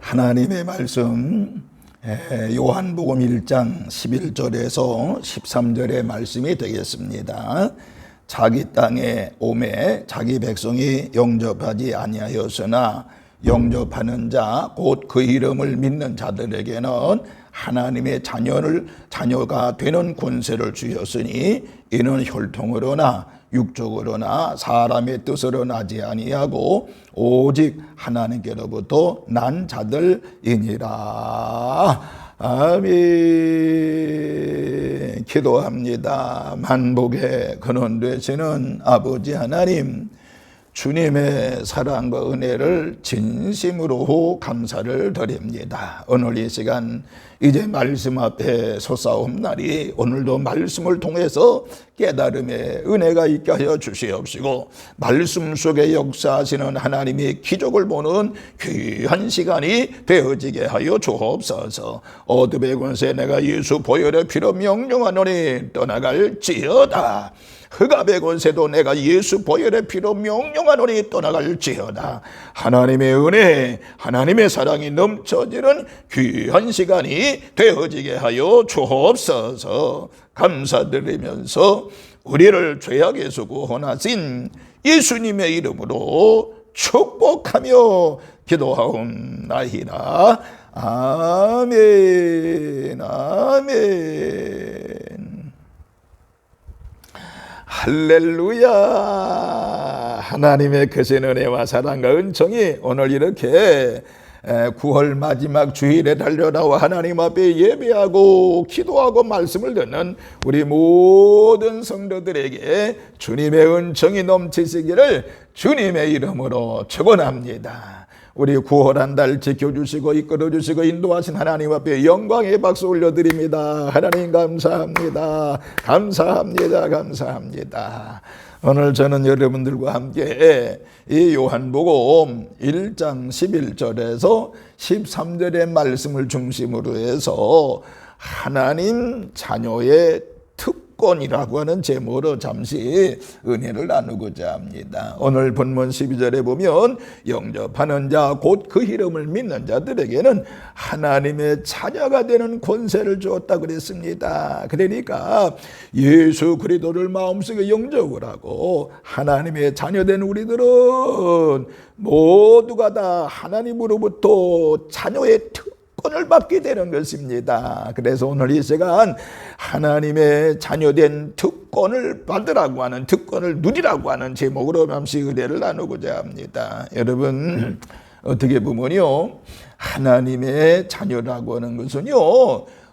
하나님의 말씀 요한복음 1장 11절에서 13절의 말씀이 되겠습니다. 자기 땅에 오매 자기 백성이 영접하지 아니하였으나 영접하는 자 곧 그 이름을 믿는 자들에게는 하나님의 자녀가 되는 권세를 주셨으니 이는 혈통으로나 육적으로나 사람의 뜻으로 나지 아니하고 오직 하나님께로부터 난 자들이니라. 아멘. 기도합니다. 만복의 근원 되시는 아버지 하나님, 주님의 사랑과 은혜를 진심으로 감사를 드립니다. 오늘 이 시간 이제 말씀 앞에 솟아옵나니 오늘도 말씀을 통해서 깨달음의 은혜가 있게 하여 주시옵시고, 말씀 속에 역사하시는 하나님의 기적을 보는 귀한 시간이 되어지게 하여 주옵소서. 어둠의 권세 내가 예수 보혈의 피로 명령하노니 떠나갈지어다. 흑암의 권세도 내가 예수 보혈의 피로 명령하노니 떠나갈지어다. 하나님의 은혜, 하나님의 사랑이 넘쳐지는 귀한 시간이 되어지게 하여 주옵소서. 감사드리면서 우리를 죄악에서 구원하신 예수님의 이름으로 축복하며 기도하옵나이다. 아멘. 아멘. 할렐루야. 하나님의 크신 은혜와 사랑과 은총이 오늘 이렇게 9월 마지막 주일에 달려나와 하나님 앞에 예배하고 기도하고 말씀을 듣는 우리 모든 성도들에게 주님의 은총이 넘치시기를 주님의 이름으로 축원합니다. 우리 9월 한 달 지켜주시고 이끌어주시고 인도하신 하나님 앞에 영광의 박수 올려드립니다. 하나님 감사합니다. 감사합니다. 감사합니다. 오늘 저는 여러분들과 함께 이 요한복음 1장 11절에서 13절의 말씀을 중심으로 해서 하나님 자녀의 특권이라고 하는 제목으로 잠시 은혜를 나누고자 합니다. 오늘 본문 12절에 보면 영접하는 자 곧 그 이름을 믿는 자들에게는 하나님의 자녀가 되는 권세를 주었다 그랬습니다. 그러니까 예수 그리스도를 마음속에 영접을 하고 하나님의 자녀된 우리들은 모두가 다 하나님으로부터 자녀의 특권을 받게 되는 것입니다. 그래서 오늘 이 시간 하나님의 자녀된 특권을 받으라고 하는, 특권을 누리라고 하는 제목으로 잠시 은혜를 나누고자 합니다. 여러분, 어떻게 보면요, 하나님의 자녀라고 하는 것은요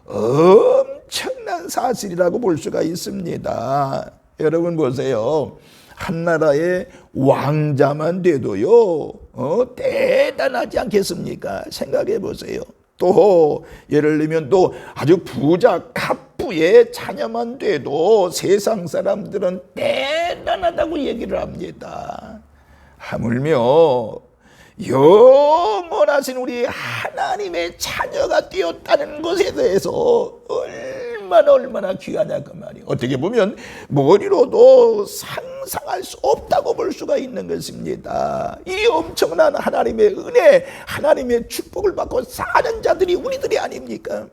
엄청난 사실이라고 볼 수가 있습니다. 여러분 보세요. 한 나라의 왕자만 돼도요 대단하지 않겠습니까? 생각해 보세요. 또 예를 들면 또 아주 부자 갑부의 자녀만 돼도 세상 사람들은 대단하다고 얘기를 합니다. 하물며 영원하신 우리 하나님의 자녀가 되었다는 것에 대해서 얼마나 귀하냐 그 말이에요. 어떻게 보면 머리로도 상상할 수 없다고 볼 수가 있는 것입니다. 이 엄청난 하나님의 은혜, 하나님의 축복을 받고 사는 자들이 우리들이 아닙니까?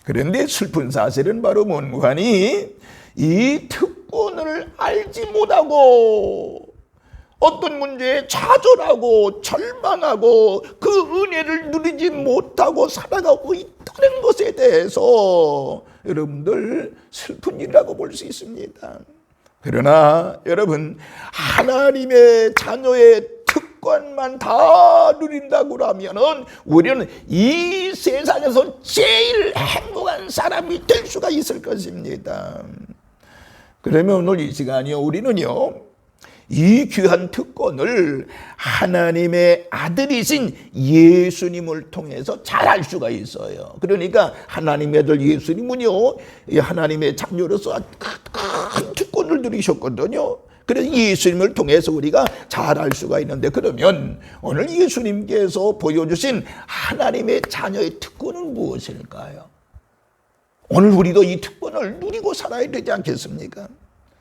그런데 슬픈 사실은 바로 뭔가 하니 이 특권을 알지 못하고 어떤 문제에 좌절하고 절망하고 그 은혜를 누리지 못하고 살아가고 있다는 것에 대해서 여러분들 슬픈 일이라고 볼 수 있습니다. 그러나 여러분, 하나님의 자녀의 특권만 다 누린다고 하면은 우리는 이 세상에서 제일 행복한 사람이 될 수가 있을 것입니다. 그러면 오늘 이 시간이요, 우리는요 이 귀한 특권을 하나님의 아들이신 예수님을 통해서 잘 알 수가 있어요. 그러니까 하나님의 아들 예수님은요 하나님의 자녀로서 큰 특권을 누리셨거든요. 그래서 예수님을 통해서 우리가 잘 알 수가 있는데, 그러면 오늘 예수님께서 보여주신 하나님의 자녀의 특권은 무엇일까요? 오늘 우리도 이 특권을 누리고 살아야 되지 않겠습니까?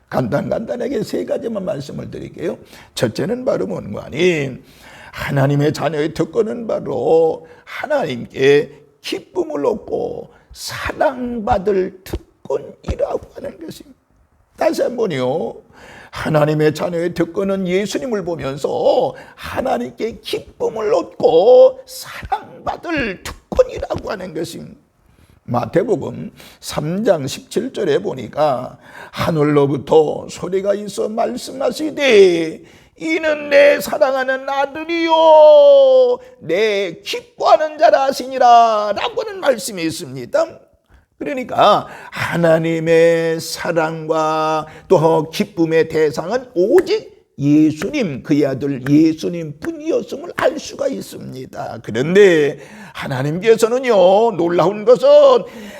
간단하게 세 가지만 말씀을 드릴게요. 첫째는 바로 뭔가 하니 하나님의 자녀의 특권은 바로 하나님께 기쁨을 얻고 사랑받을 특권이라고 하는 것입니다. 다시 한번요. 하나님의 자녀의 특권은 예수님을 보면서 하나님께 기쁨을 얻고 사랑받을 특권이라고 하는 것입니다. 마태복음 3장 17절에 보니까 하늘로부터 소리가 있어 말씀하시되 이는 내 사랑하는 아들이요 내 기뻐하는 자라 하시니라 라고 하는 말씀이 있습니다. 그러니까 하나님의 사랑과 또 기쁨의 대상은 오직 예수님, 그의 아들 예수님 뿐이었음을 알 수가 있습니다. 그런데 하나님께서는요, 놀라운 것은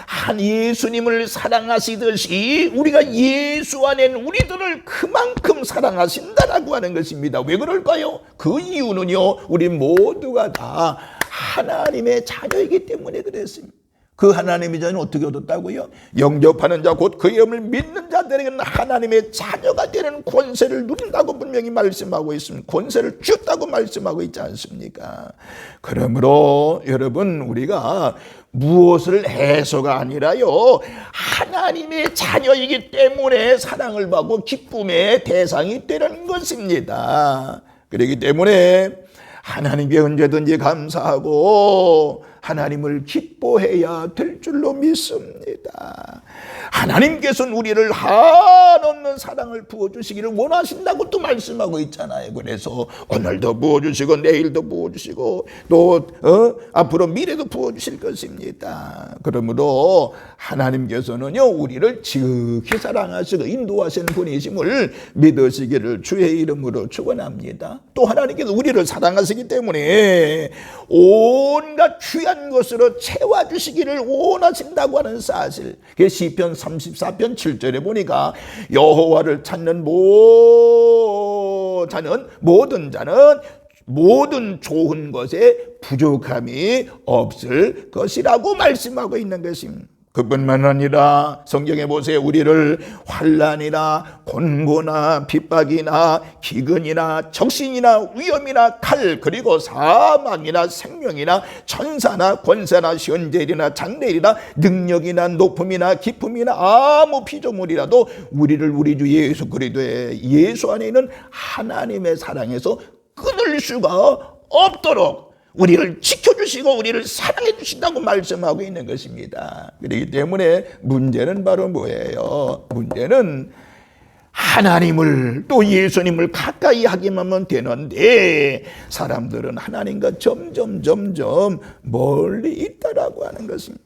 한 예수님을 사랑하시듯이 우리가 예수 안에 우리들을 그만큼 사랑하신다라고 하는 것입니다. 왜 그럴까요? 그 이유는요, 우리 모두가 다 하나님의 자녀이기 때문에 그랬습니다. 그 하나님의 자녀는 어떻게 얻었다고요? 영접하는 자 곧 그 이름을 믿는 자들에게는 하나님의 자녀가 되는 권세를 누린다고 분명히 말씀하고 있습니다. 권세를 주었다고 말씀하고 있지 않습니까? 그러므로 여러분 우리가 무엇을 해서가 아니라요, 하나님의 자녀이기 때문에 사랑을 받고 기쁨의 대상이 되는 것입니다. 그렇기 때문에 하나님께 언제든지 감사하고 하나님을 기뻐해야 될 줄로 믿습니다. 하나님께서는 우리를 한없는 사랑을 부어주시기를 원하신다고 또 말씀하고 있잖아요. 그래서 오늘도 부어주시고 내일도 부어주시고 또 앞으로 미래도 부어주실 것입니다. 그러므로 하나님께서는요, 우리를 지극히 사랑하시고 인도하시는 분이심을 믿으시기를 주의 이름으로 축원합니다. 또 하나님께서 우리를 사랑하시기 때문에 온갖 귀한 것으로 채워주시기를 원하신다고 하는 사실, 시편 34편 7절에 보니까 여호와를 찾는 모든 자는 모든 좋은 것에 부족함이 없을 것이라고 말씀하고 있는 것입니다. 그뿐만 아니라 성경에 보세요. 우리를 환난이나 곤고나 핍박이나 기근이나 적신이나 위험이나 칼 그리고 사망이나 생명이나 천사나 권세나 현재일이나 장래일이나 능력이나 높음이나 기쁨이나 아무 피조물이라도 우리를 우리 주 예수 그리스도의 예수 안에 있는 하나님의 사랑에서 끊을 수가 없도록 우리를 지켜주시고 우리를 사랑해 주신다고 말씀하고 있는 것입니다. 그렇기 때문에 문제는 바로 뭐예요? 문제는 하나님을 또 예수님을 가까이 하기만 하면 되는데 사람들은 하나님과 점점 멀리 있다라고 하는 것입니다.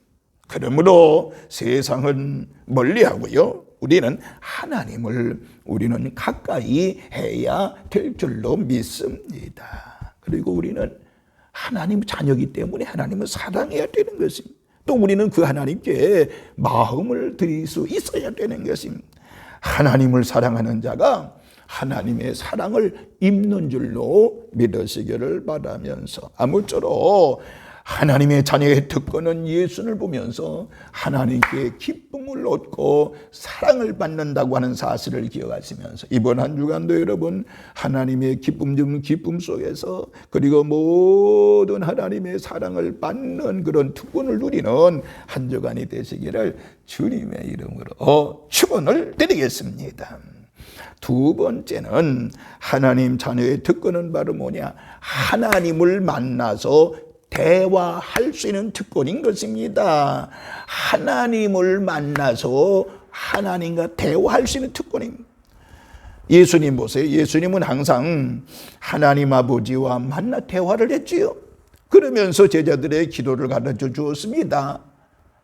그러므로 세상은 멀리하고요, 우리는 하나님을 우리는 가까이 해야 될 줄로 믿습니다. 그리고 우리는 하나님 자녀이기 때문에 하나님을 사랑해야 되는 것입니다. 또 우리는 그 하나님께 마음을 드릴 수 있어야 되는 것입니다. 하나님을 사랑하는 자가 하나님의 사랑을 입는 줄로 믿으시기를 바라면서, 아무쪼록 하나님의 자녀의 특권은 예수를 보면서 하나님께 기쁨을 얻고 사랑을 받는다고 하는 사실을 기억하시면서 이번 한 주간도 여러분 하나님의 기쁨 속에서 그리고 모든 하나님의 사랑을 받는 그런 특권을 누리는 한 주간이 되시기를 주님의 이름으로 축원을 드리겠습니다. 두 번째는 하나님 자녀의 특권은 바로 뭐냐? 하나님을 만나서 대화할 수 있는 특권인 것입니다. 하나님을 만나서 하나님과 대화할 수 있는 특권입니다. 예수님 보세요. 예수님은 항상 하나님 아버지와 만나 대화를 했지요. 그러면서 제자들의 기도를 가르쳐 주었습니다.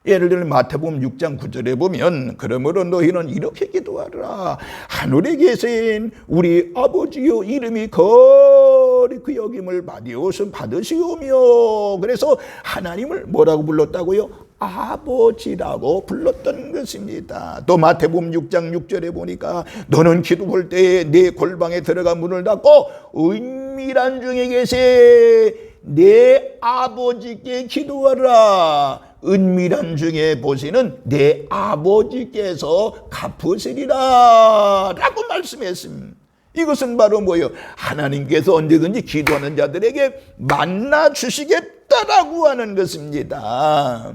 예를 들면 마태복음 6장 9절에 보면 그러므로 너희는 이렇게 기도하라. 하늘에 계신 우리 아버지여 이름이 거룩히 여김을 받으시오며. 그래서 하나님을 뭐라고 불렀다고요? 아버지라고 불렀던 것입니다. 또 마태복음 6장 6절에 보니까 너는 기도할 때에 내 골방에 들어가 문을 닫고 은밀한 중에 계세 내 아버지께 기도하라. 은밀한 중에 보시는 내 아버지께서 갚으시리라 라고 말씀했습니다. 이것은 바로 뭐예요? 하나님께서 언제든지 기도하는 자들에게 만나 주시겠다라고 하는 것입니다.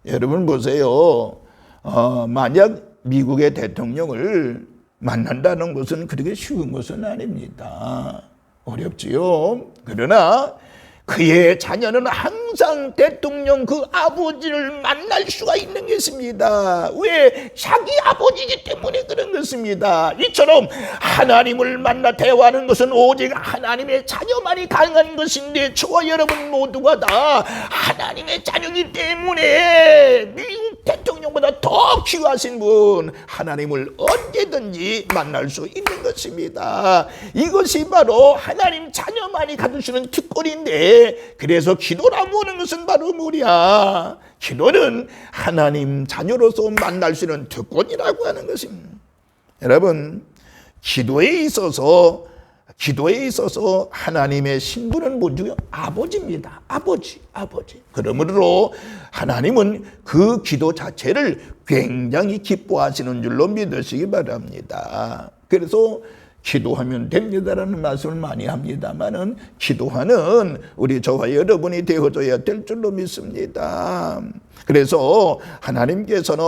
여러분 보세요. 만약 미국의 대통령을 만난다는 것은 그렇게 쉬운 것은 아닙니다. 어렵지요. 그러나 그의 자녀는 항상 대통령 그 아버지를 만날 수가 있는 것입니다. 왜? 자기 아버지이기 때문에 그런 것입니다. 이처럼 하나님을 만나 대화하는 것은 오직 하나님의 자녀만이 가능한 것인데 저와 여러분 모두가 다 하나님의 자녀이기 때문에 미국 대통령보다 더 귀하신 분 하나님을 언제든지 만날 수 있는 것입니다. 이것이 바로 하나님 자녀만이 가지시는 특권인데 그래서 기도라고 하는 것은 바로 뭐냐? 기도는 하나님 자녀로서 만날 수 있는 특권이라고 하는 것입니다. 여러분, 기도에 있어서 하나님의 신분은 뭐죠? 아버지입니다. 아버지. 그러므로 하나님은 그 기도 자체를 굉장히 기뻐하시는 줄로 믿으시기 바랍니다. 그래서 기도하면 됩니다라는 말씀을 많이 합니다만은 기도하는 우리 저와 여러분이 되어줘야 될 줄로 믿습니다. 그래서 하나님께서는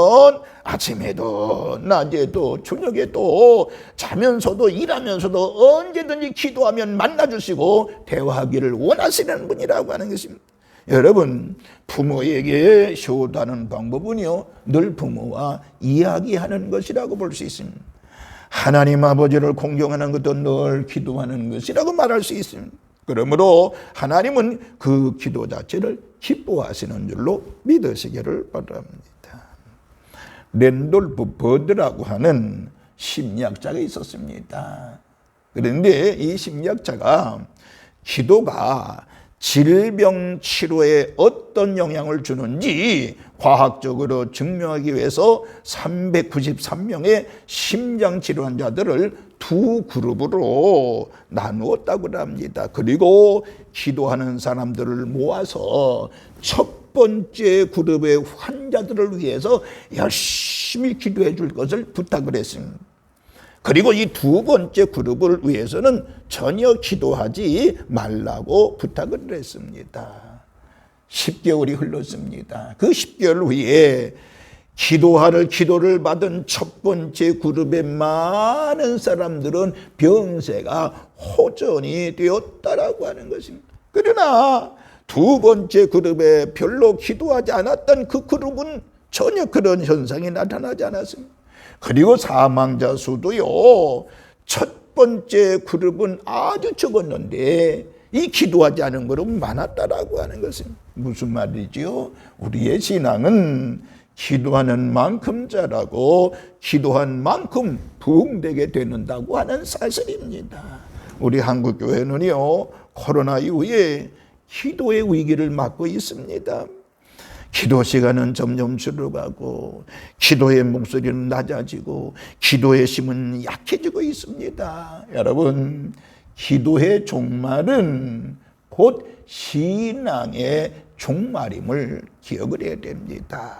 아침에도 낮에도 저녁에도 자면서도 일하면서도 언제든지 기도하면 만나주시고 대화하기를 원하시는 분이라고 하는 것입니다. 여러분, 부모에게 효도하는 방법은요 늘 부모와 이야기하는 것이라고 볼 수 있습니다. 하나님 아버지를 공경하는 것도 늘 기도하는 것이라고 말할 수 있습니다. 그러므로 하나님은 그 기도 자체를 기뻐하시는 줄로 믿으시기를 바랍니다. 랜돌프 버드라고 하는 심리학자가 있었습니다. 그런데 이 심리학자가 기도가 질병 치료에 어떤 영향을 주는지 과학적으로 증명하기 위해서 393명의 심장질환 환자들을 두 그룹으로 나누었다고 합니다. 그리고 기도하는 사람들을 모아서 첫 번째 그룹의 환자들을 위해서 열심히 기도해 줄 것을 부탁을 했습니다. 그리고 이 두 번째 그룹을 위해서는 전혀 기도하지 말라고 부탁을 했습니다. 10개월이 흘렀습니다. 그 10개월 후에 기도를 받은 첫 번째 그룹의 많은 사람들은 병세가 호전이 되었다라고 하는 것입니다. 그러나 두 번째 그룹에 별로 기도하지 않았던 그 그룹은 전혀 그런 현상이 나타나지 않았습니다. 그리고 사망자 수도요 첫 번째 그룹은 아주 적었는데 이 기도하지 않은 그룹은 많았다라고 하는 것은 무슨 말이지요? 우리의 신앙은 기도하는 만큼 자라고 기도한 만큼 부흥되게 되는다고 하는 사실입니다. 우리 한국교회는요 코로나 이후에 기도의 위기를 맞고 있습니다. 기도 시간은 점점 줄어가고 기도의 목소리는 낮아지고 기도의 힘은 약해지고 있습니다. 여러분, 기도의 종말은 곧 신앙의 종말임을 기억을 해야 됩니다.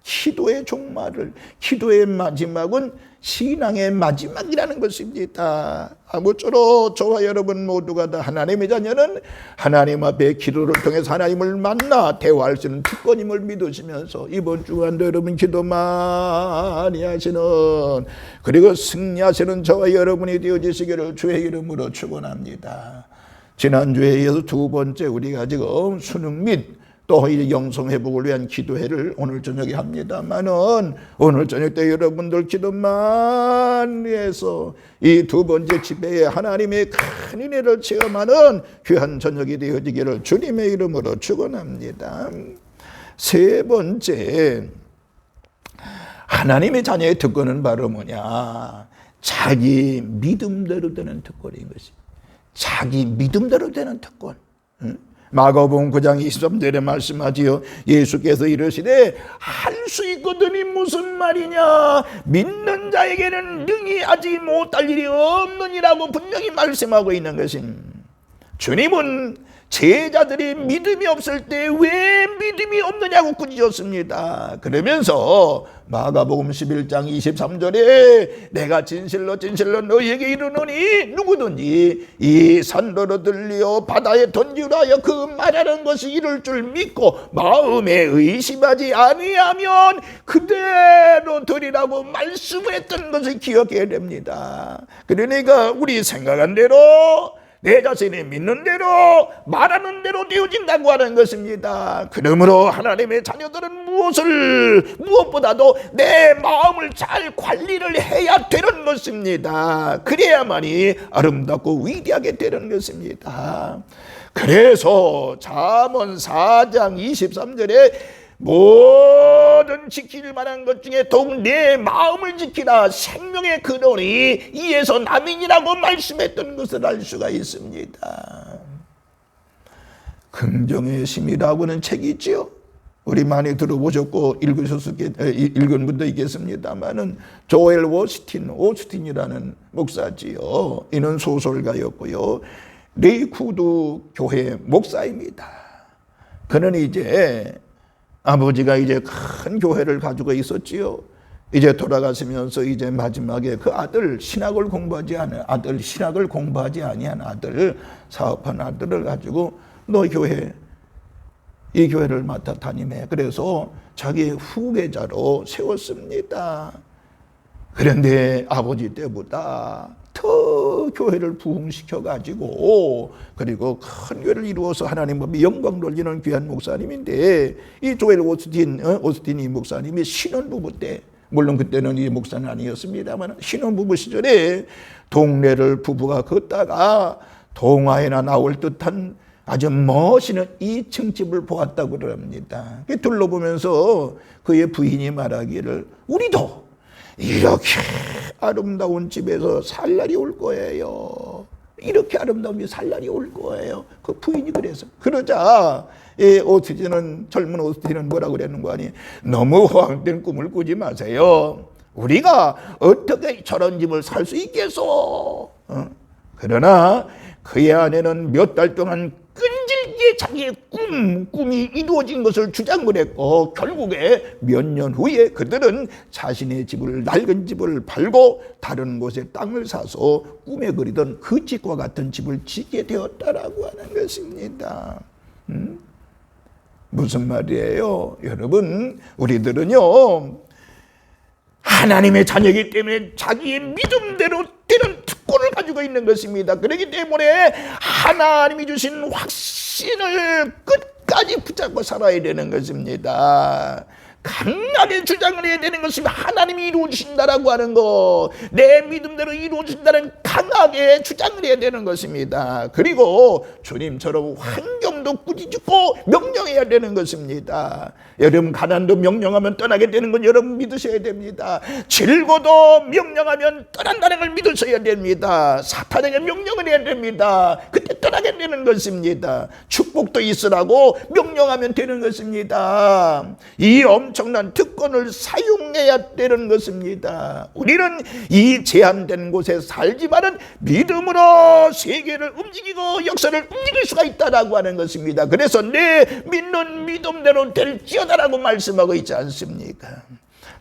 기도의 종말을, 기도의 마지막은 신앙의 마지막이라는 것입니다. 아무쪼록 저와 여러분 모두가 다 하나님의 자녀는 하나님 앞에 기도를 통해서 하나님을 만나 대화할 수 있는 특권임을 믿으시면서 이번 주간도 여러분 기도 많이 하시는 그리고 승리하시는 저와 여러분이 되어지시기를 주의 이름으로 축원합니다. 지난주에 이어서 두 번째 우리가 지금 수능 및 또 이 영성 회복을 위한 기도회를 오늘 저녁에 합니다만은 오늘 저녁 때 여러분들 기도 많이 해서 이 두 번째 집회에 하나님의 큰 은혜를 체험하는 귀한 저녁이 되어지기를 주님의 이름으로 축원합니다. 세 번째, 하나님의 자녀의 특권은 바로 뭐냐? 자기 믿음대로 되는 특권인 것입니다. 자기 믿음대로 되는 특권. 마가복음 9장 23절에 말씀하지요. 예수께서 이르시되 할 수 있거든이 무슨 말이냐? 믿는 자에게는 능히 하지 못할 일이 없느니라고 분명히 말씀하고 있는 것입니다. 주님은 제자들이 믿음이 없을 때 왜 믿음이 없느냐고 꾸짖었습니다. 그러면서 마가복음 11장 23절에 내가 진실로 진실로 너희에게 이르노니 누구든지 이 산더러 들려 바다에 던지라 하여 그 말하는 것이 이룰 줄 믿고 마음에 의심하지 아니하면 그대로 되리라고 말씀을 했던 것을 기억해야 됩니다. 그러니까 우리 생각한 대로 내 자신이 믿는 대로 말하는 대로 되어진다고 하는 것입니다. 그러므로 하나님의 자녀들은 무엇보다도 내 마음을 잘 관리를 해야 되는 것입니다. 그래야만이 아름답고 위대하게 되는 것입니다. 그래서 잠언 4장 23절에 모든 지킬 만한 것 중에 더욱 내 마음을 지키라 생명의 근원이 이에서 남이니라고 말씀했던 것을 알 수가 있습니다. 긍정의 심이라고 하는 책이 있지요. 우리 많이 들어보셨고 읽은 분도 있겠습니다만은 조엘 오스틴이라는 목사지요. 이는 소설가였고요. 레이쿠드 교회 목사입니다. 그는 이제 아버지가 이제 큰 교회를 가지고 있었지요. 이제 돌아가시면서 이제 마지막에 그 아들 신학을 공부하지 아니한 아들 사업한 아들을 가지고 너 이 교회를 맡아 다니네. 그래서 자기 후계자로 세웠습니다. 그런데 아버지 때보다 더 교회를 부흥시켜 가지고 그리고 큰 교회를 이루어서 하나님 앞에 영광 돌리는 귀한 목사님인데 이 조엘 오스틴 이 목사님이 신혼부부 때 물론 그때는 이 목사는 아니었습니다만 신혼부부 시절에 동네를 부부가 걷다가 동화에나 나올 듯한 아주 멋있는 2층 집을 보았다고 그럽니다. 둘러보면서 그의 부인이 말하기를 우리도 이렇게 아름다운 집에서 살 날이 올 거예요. 이렇게 아름다운 집에 살 날이 올 거예요. 그 부인이 그래서 그러자 젊은 오스틴은 뭐라고 그랬는 거 아니? 너무 허황된 꿈을 꾸지 마세요. 우리가 어떻게 저런 집을 살 수 있겠소? 그러나 그의 아내는 몇 달 동안 끈질기게 자기의 꿈이 이루어진 것을 주장을 했고 결국에 몇 년 후에 그들은 자신의 집을 낡은 집을 팔고 다른 곳에 땅을 사서 꿈에 그리던 그 집과 같은 집을 짓게 되었다라고 하는 것입니다. 무슨 말이에요? 여러분 우리들은요 하나님의 자녀이기 때문에 자기의 믿음대로 되는 특권을 가지고 있는 것입니다. 그렇기 때문에 하나님이 주신 확신을 끝까지 붙잡고 살아야 되는 것입니다. 강하게 주장을 해야 되는 것입니다. 하나님이 이루어주신다라고 하는 거, 내 믿음대로 이루어진다는 강하게 주장을 해야 되는 것입니다. 그리고 주님처럼 환경도 꾸짖고 명령해야 되는 것입니다. 여러분 가난도 명령하면 떠나게 되는 건 여러분 믿으셔야 됩니다. 질고도 명령하면 떠난다는 걸 믿으셔야 됩니다. 사탄에게 명령을 해야 됩니다. 그때 떠나게 되는 것입니다. 축복도 있으라고 명령하면 되는 것입니다. 이 엄청난 특권을 사용해야 되는 것입니다. 우리는 이 제한된 곳에 살지만은 믿음으로 세계를 움직이고 역사를 움직일 수가 있다라고 하는 것입니다. 그래서 내 믿는 믿음대로 될지어다라고 말씀하고 있지 않습니까?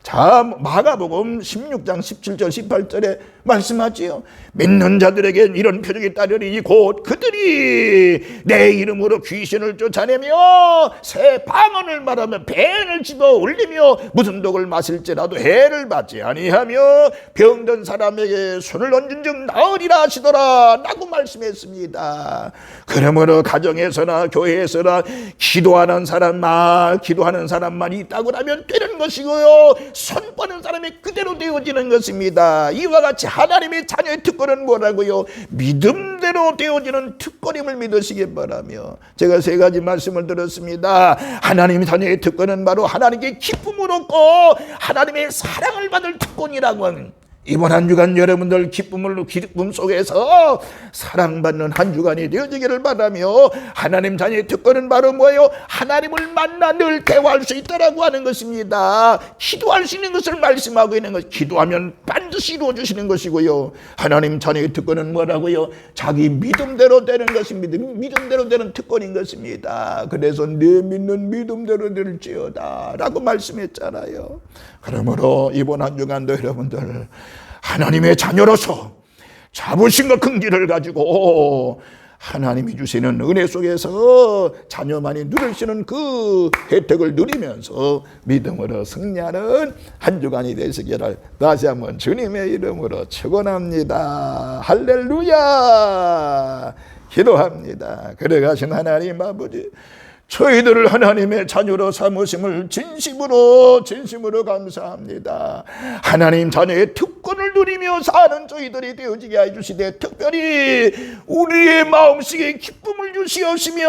자, 마가복음 16장 17절 18절에 말씀하지요. 믿는 자들에겐 이런 표적이 따르니 곧 그들이 내 이름으로 귀신을 쫓아내며 새 방언을 말하며 뱀을 집어 올리며 무슨 독을 마실지라도 해를 받지 아니하며 병든 사람에게 손을 얹은 즉 나으리라 하시더라 라고 말씀했습니다. 그러므로 가정에서나 교회에서나 기도하는 사람만 있다고 하면 되는 것이고요, 선포하는 사람이 그대로 되어지는 것입니다. 이와 같이 하나님의 자녀의 특권은 뭐라고요? 믿음대로 되어지는 특권임을 믿으시기 바라며, 제가 세 가지 말씀을 들었습니다. 하나님의 자녀의 특권은 바로 하나님께 기쁨을 얻고 하나님의 사랑을 받을 특권이라고 하는, 이번 한 주간 여러분들 기쁨 속에서 사랑받는 한 주간이 되어지기를 바라며, 하나님 자녀의 특권은 바로 뭐예요? 하나님을 만나 늘 대화할 수 있다라고 하는 것입니다. 기도할 수 있는 것을 말씀하고 있는 것, 기도하면 반드시 이루어주시는 것이고요. 하나님 자녀의 특권은 뭐라고요? 자기 믿음대로 되는 것입니다. 믿음대로 되는 특권인 것입니다. 그래서 내 믿는 믿음대로 될지어다 라고 말씀했잖아요. 그러므로 이번 한 주간도 여러분들 하나님의 자녀로서 자부심과 긍지를 가지고 하나님이 주시는 은혜 속에서 자녀만이 누릴 수 있는 그 혜택을 누리면서 믿음으로 승리하는 한 주간이 되시기를 다시 한번 주님의 이름으로 축원합니다. 할렐루야. 기도합니다. 그래 가신 하나님 아버지, 저희들을 하나님의 자녀로 삼으심을 진심으로 감사합니다. 하나님 자녀의 특권을 누리며 사는 저희들이 되어지게 해주시되, 특별히 우리의 마음속에 기쁨을 주시옵시며,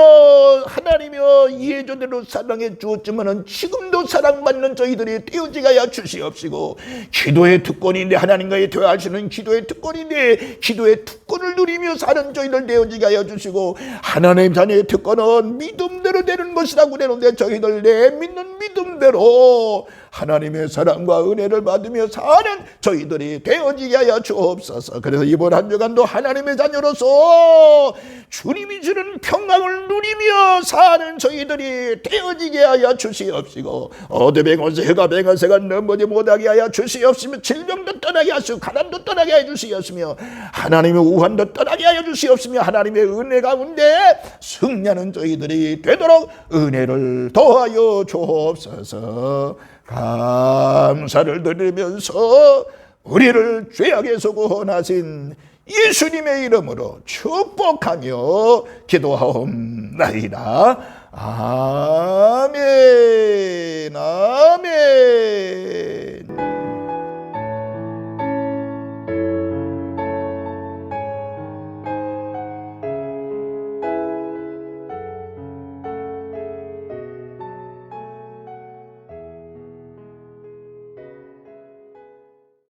하나님이여 예전대로 사랑해 주었지만 지금도 사랑받는 저희들이 되어지게 하여 주시옵시고, 기도의 특권인데, 하나님과의 대화할 수 있는 기도의 특권인데 기도의 특권을 누리며 사는 저희들 되어지게 하여 주시고, 하나님 자녀의 특권은 믿음대로 되는 것이라고 그러는데 저희들 내 믿는 믿음대로 하나님의 사랑과 은혜를 받으며 사는 저희들이 되어지게 하여 주옵소서. 그래서 이번 한 주간도 하나님의 자녀로서 주님이 주는 평강을 누리며 사는 저희들이 되어지게 하여 주시옵시고, 어두뱅어새 해가 뱅어새가 넘보지 못하게 하여 주시옵시며, 질병도 떠나게 하시고 가난도 떠나게 하여 주시옵시며, 하나님의 우환도 떠나게 하여 주시옵시며, 하나님의 은혜 가운데 승리하는 저희들이 되도록 은혜를 더하여 주옵소서. 감사를 드리면서 우리를 죄악에서 구원하신 예수님의 이름으로 축복하며 기도하옵나이다. 아멘.